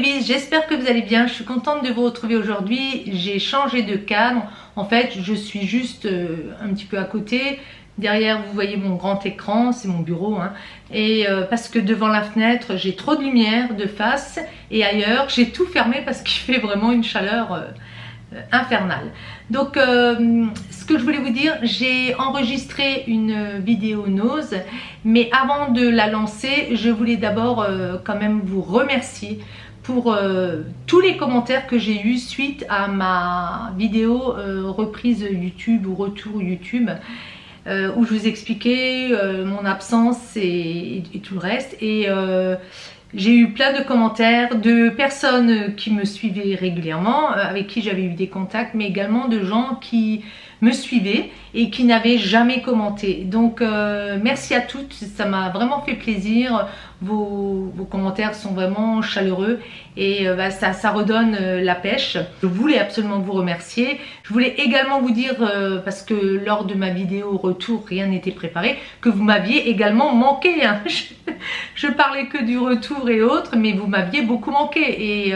bébés, j'espère que vous allez bien. Je suis contente de vous retrouver aujourd'hui. J'ai changé de cadre. En fait, je suis juste un petit peu à côté. Derrière, vous voyez mon grand écran, c'est mon bureau. Hein. Et parce que devant la fenêtre, j'ai trop de lumière de face. Et ailleurs, j'ai tout fermé parce qu'il fait vraiment une chaleur infernale. Donc, ce que je voulais vous dire, j'ai enregistré une vidéo Nose. Mais avant de la lancer, je voulais d'abord quand même vous remercier pour tous les commentaires que j'ai eu suite à ma vidéo reprise YouTube ou retour YouTube. Où je vous expliquais mon absence et tout le reste. Et j'ai eu plein de commentaires de personnes qui me suivaient régulièrement, avec qui j'avais eu des contacts, mais également de gens qui me suivaient et qui n'avaient jamais commenté. Donc merci à toutes, ça m'a vraiment fait plaisir. Vos commentaires sont vraiment chaleureux et ça redonne la pêche. Je voulais absolument vous remercier. Je voulais également vous dire, parce que lors de ma vidéo retour, rien n'était préparé, que vous m'aviez également manqué. Hein. Je parlais que du retour et autres, mais vous m'aviez beaucoup manqué. Et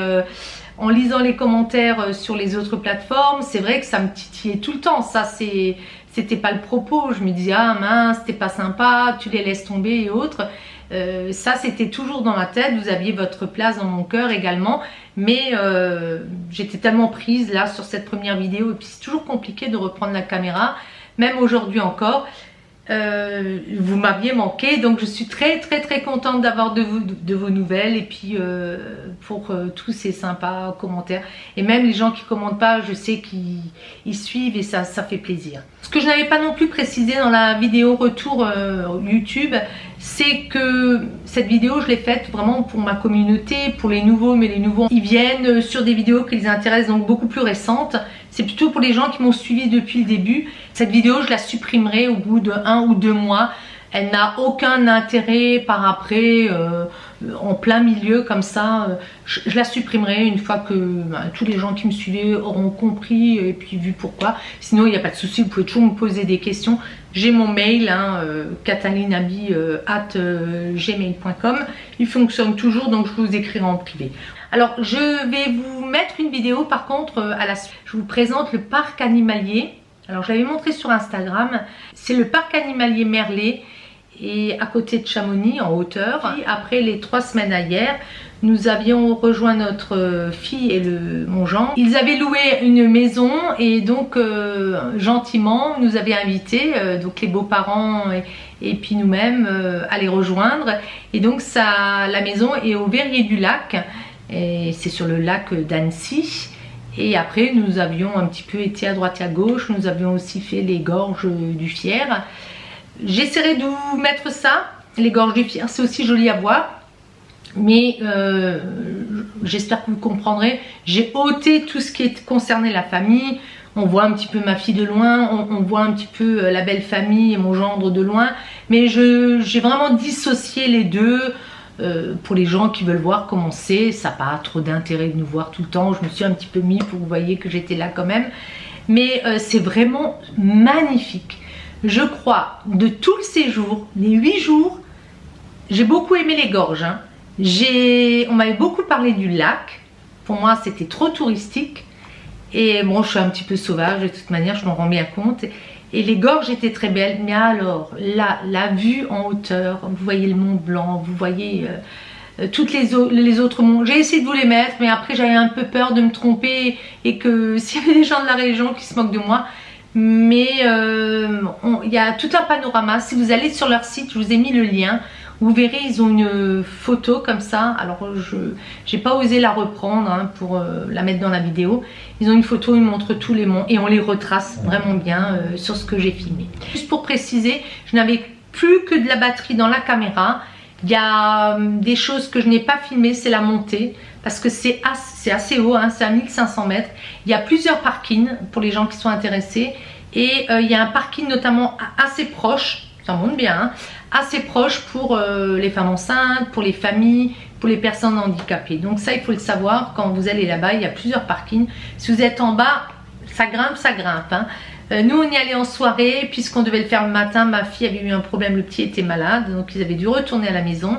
en lisant les commentaires sur les autres plateformes, c'est vrai que ça me titillait tout le temps. Ça, c'était pas le propos. Je me disais, ah mince, c'était pas sympa, tu les laisses tomber et autres. Ça, c'était toujours dans ma tête. Vous aviez votre place dans mon cœur également. Mais j'étais tellement prise là sur cette première vidéo. Et puis, c'est toujours compliqué de reprendre la caméra. Même aujourd'hui encore. Vous m'aviez manqué, donc je suis très contente d'avoir de vos nouvelles et puis pour tous ces sympas commentaires et même les gens qui commentent pas, je sais qu'ils suivent et ça fait plaisir. Ce que je n'avais pas non plus précisé dans la vidéo retour YouTube, c'est que cette vidéo je l'ai faite vraiment pour ma communauté, pour les nouveaux, mais les nouveaux ils viennent sur des vidéos qui les intéressent, donc beaucoup plus récentes. C'est plutôt pour les gens qui m'ont suivi depuis le début. Cette vidéo, je la supprimerai au bout de 1 ou 2 mois. Elle n'a aucun intérêt par après, en plein milieu comme ça. Je la supprimerai une fois que tous les gens qui me suivaient auront compris et puis vu pourquoi. Sinon, il n'y a pas de souci, vous pouvez toujours me poser des questions. J'ai mon mail, hein, catalineabi@gmail.com. Il fonctionne toujours, donc je vous écrirai en privé. Alors, je vais vous mettre une vidéo par contre à la suite. Je vous présente le parc animalier. Alors, je l'avais montré sur Instagram. C'est le parc animalier Merlet et à côté de Chamonix en hauteur. Et après les 3 semaines à hier, nous avions rejoint notre fille et mon gendre. Ils avaient loué une maison et donc gentiment nous avaient invités, donc les beaux-parents et puis nous-mêmes à les rejoindre. Et donc la maison est au Verrier du Lac. Et c'est sur le lac d'Annecy. Et après nous avions un petit peu été à droite et à gauche. Nous avions aussi fait les gorges du Fier. J'essaierai de vous mettre ça, les gorges du Fier, c'est aussi joli à voir. Mais j'espère que vous comprendrez. J'ai ôté tout ce qui est concerné la famille. On voit un petit peu ma fille de loin, on voit un petit peu la belle famille et mon gendre de loin. Mais j'ai vraiment dissocié les deux. Pour les gens qui veulent voir comment c'est, ça n'a pas trop d'intérêt de nous voir tout le temps. Je me suis un petit peu mis pour que vous voyez que j'étais là quand même. Mais c'est vraiment magnifique. Je crois, de tout le séjour, les 8 jours, j'ai beaucoup aimé les gorges. Hein. On m'avait beaucoup parlé du lac. Pour moi, c'était trop touristique. Et bon, je suis un petit peu sauvage de toute manière, je m'en rends bien compte. Et les gorges étaient très belles, mais alors la vue en hauteur, vous voyez le Mont Blanc, vous voyez toutes les autres monts. J'ai essayé de vous les mettre, mais après j'avais un peu peur de me tromper et que s'il y avait des gens de la région qui se moquent de moi. Mais il y a tout un panorama. Si vous allez sur leur site, je vous ai mis le lien. Vous verrez, ils ont une photo comme ça. Alors, je n'ai pas osé la reprendre hein, pour la mettre dans la vidéo. Ils ont une photo, ils montrent tous les monts et on les retrace vraiment bien sur ce que j'ai filmé. Juste pour préciser, je n'avais plus que de la batterie dans la caméra. Il y a des choses que je n'ai pas filmées, c'est la montée. Parce que c'est assez haut, hein, c'est à 1500 mètres. Il y a plusieurs parkings pour les gens qui sont intéressés. Et il y a un parking notamment assez proche, ça monte bien, hein, assez proche pour les femmes enceintes, pour les familles, pour les personnes handicapées. Donc ça, il faut le savoir, quand vous allez là-bas, il y a plusieurs parkings. Si vous êtes en bas, ça grimpe, ça grimpe. Hein. Nous, on y allait en soirée, puisqu'on devait le faire le matin. Ma fille avait eu un problème, le petit était malade, donc ils avaient dû retourner à la maison.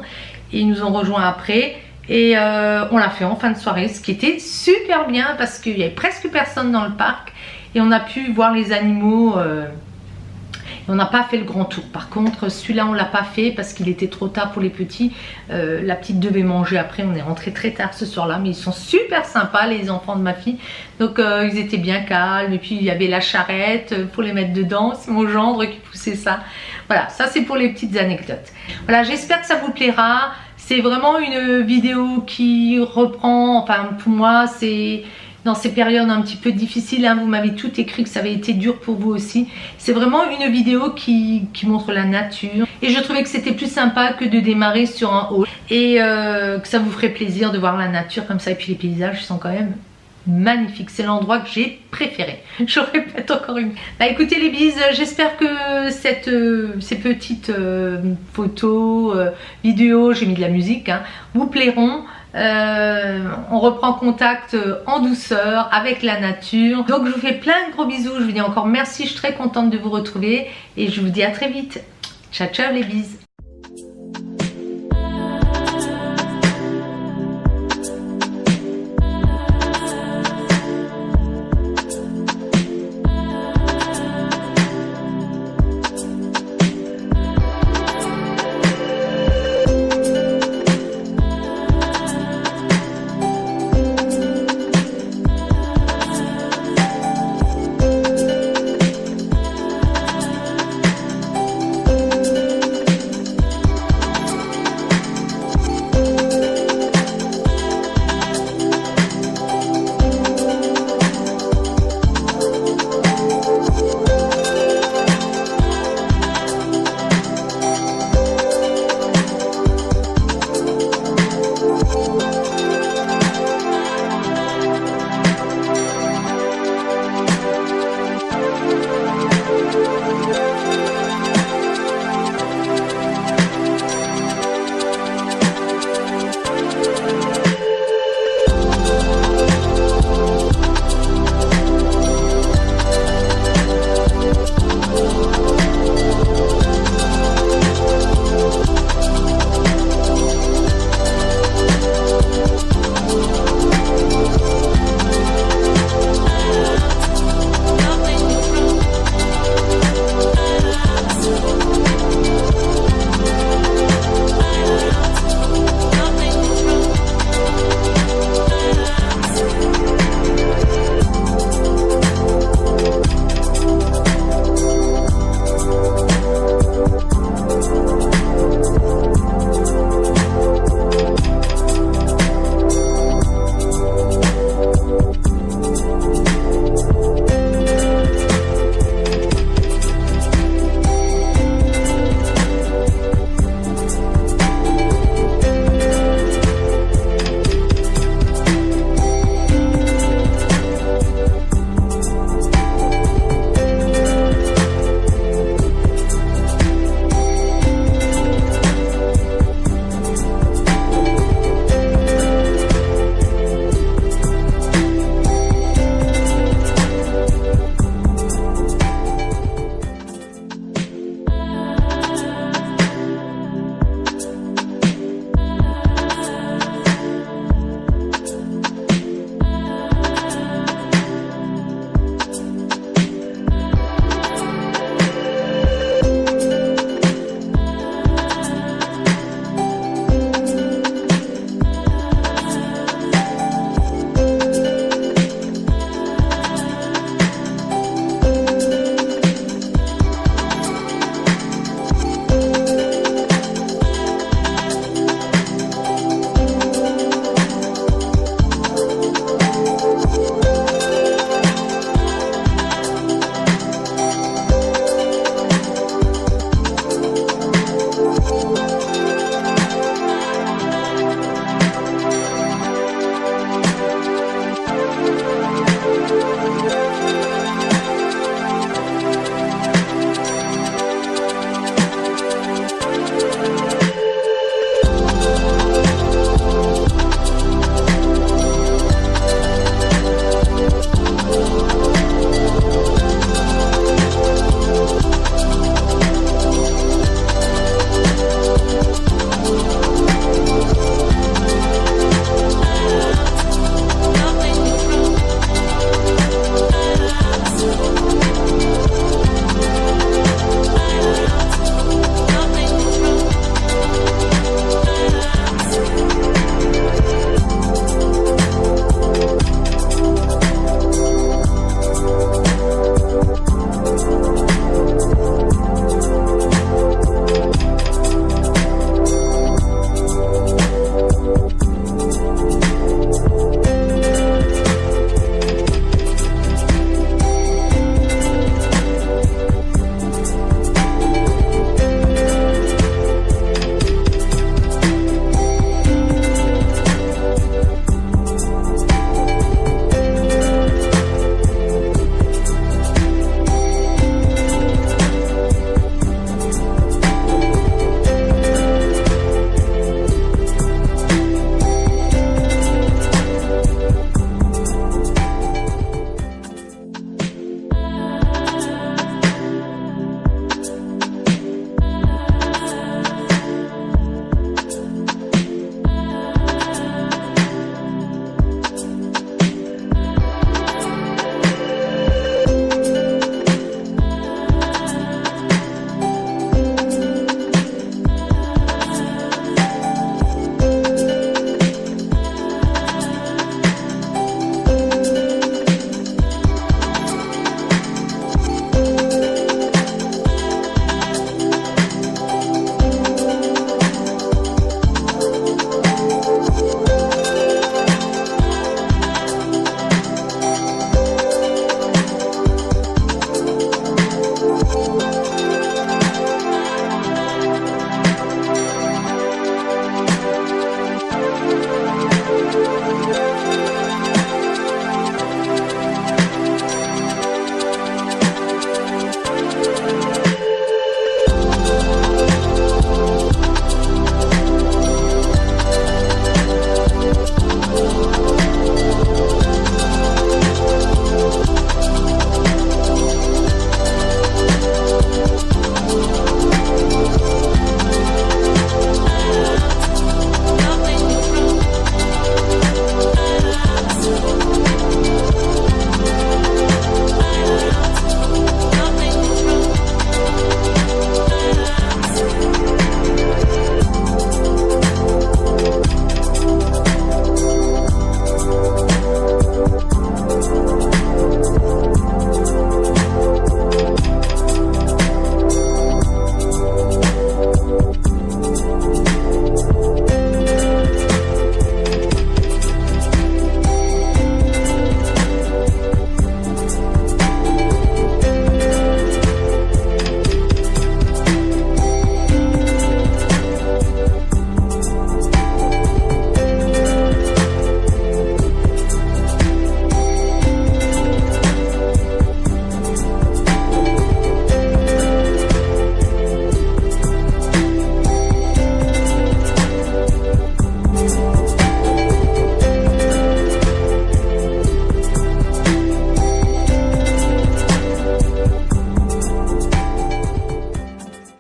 Et ils nous ont rejoints après. Et on l'a fait en fin de soirée, ce qui était super bien parce qu'il y avait presque personne dans le parc et on a pu voir les animaux. On n'a pas fait le grand tour. Par contre, celui-là, on l'a pas fait parce qu'il était trop tard pour les petits. La petite devait manger après. On est rentré très tard ce soir-là. Mais ils sont super sympas, les enfants de ma fille. Donc, ils étaient bien calmes. Et puis, il y avait la charrette pour les mettre dedans. C'est mon gendre qui poussait ça. Voilà, ça, c'est pour les petites anecdotes. Voilà, j'espère que ça vous plaira. C'est vraiment une vidéo qui reprend. Enfin, pour moi, c'est... Dans ces périodes un petit peu difficiles, hein, vous m'avez tout écrit que ça avait été dur pour vous aussi. C'est vraiment une vidéo qui montre la nature. Et je trouvais que c'était plus sympa que de démarrer sur un haut. Et que ça vous ferait plaisir de voir la nature comme ça. Et puis les paysages sont quand même magnifiques. C'est l'endroit que j'ai préféré. Je répète encore une. Bah écoutez les bises, j'espère que ces petites photos, vidéos, j'ai mis de la musique, hein, vous plairont. On reprend contact en douceur avec la nature. Donc je vous fais plein de gros bisous. Je vous dis encore merci, je suis très contente de vous retrouver et je vous dis à très vite. Ciao ciao les bises.